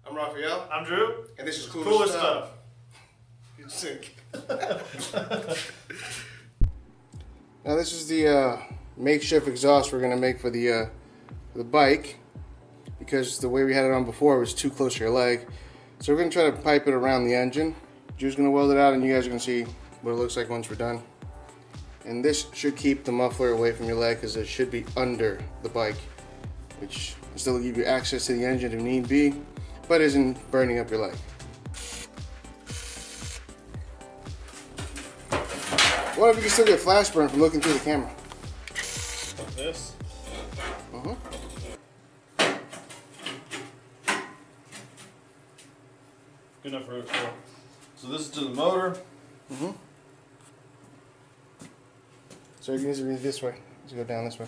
I'm Raphael. I'm Drew. And this is Cooler Stuff. You're sick. Now this is the makeshift exhaust we're going to make for the bike, because the way we had it on before was too close to your leg. So we're going to try to pipe it around the engine. Drew's going to weld it out and you guys are going to see what it looks like once we're done. And this should keep the muffler away from your leg because it should be under the bike, which will still give you access to the engine if need be, but isn't burning up your leg. What if you can still get flash burn from looking through the camera? Like this. Good enough for it. So this is to the motor. So you can use it this way. Just go down this way.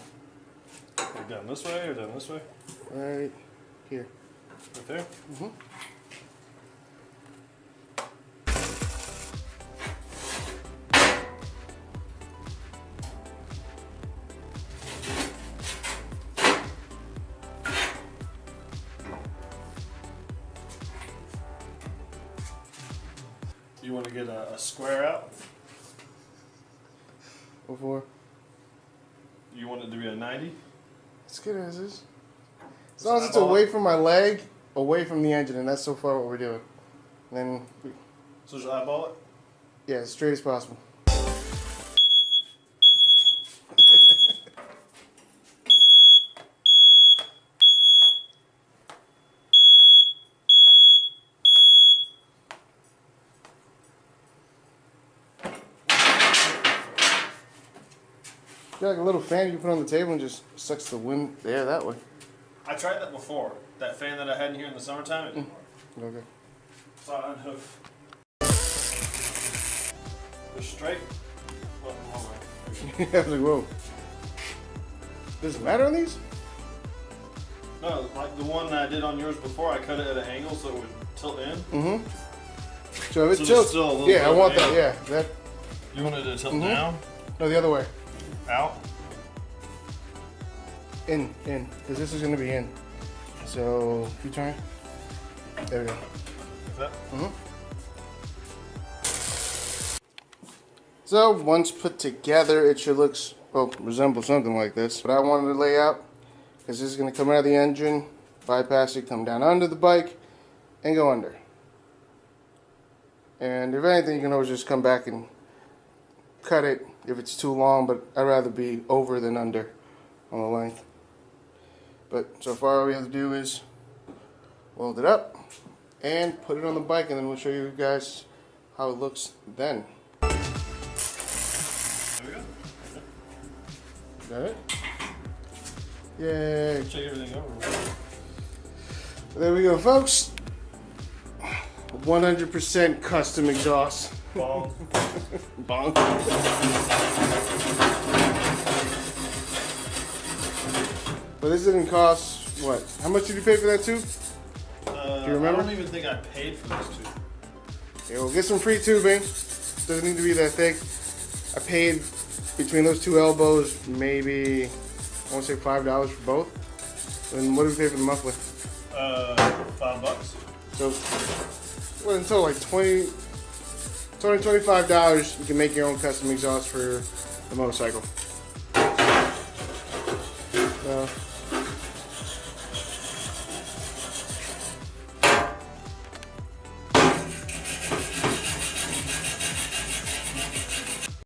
Like down this way or down this way? Right here. Right there? You want to get a square out? Before. You want it to be a 90? It's good as is. As long as it's away from my leg, away from the engine, and that's so far what we're doing. And then, So just eyeball it? yeah, as straight as possible. Got like a little fan you can put on the table and just sucks the wind, the air that way. I tried that before. That fan that I had in here in the summertime, it didn't work. Okay. So I unhooked. Push straight. Well, wrong way. I was like, whoa. Does it matter on these? No, like the one I did on yours before, I cut it at an angle so it would tilt in. So if it So there's tilts, still a little yeah, bit I of want that, air. yeah. That, You wanted to tilt down, no, the other way. out. In, because this is going to be in. So, if you turn, there we go. Like that. So, once put together, it should look, well, resemble something like this. But I wanted to lay out, because this is going to come out of the engine, bypass it, come down under the bike, and go under. And if anything, you can always just come back and cut it if it's too long, but I'd rather be over than under on the length. But so far all we have to do is weld it up and put it on the bike, and then we'll show you guys how it looks then. There we go. Is that it? Yay. Check everything over. There we go, folks. 100% custom exhaust. Bong. Bonk. But this didn't cost, what? How much did you pay for that tube? Do you remember? I don't even think I paid for this tube. Yeah, we'll get some free tubing. Doesn't need to be that thick. I paid between those two elbows maybe, I want to say $5 for both. And what did we pay for the muffler? $5. So, well, until like $25, you can make your own custom exhaust for the motorcycle.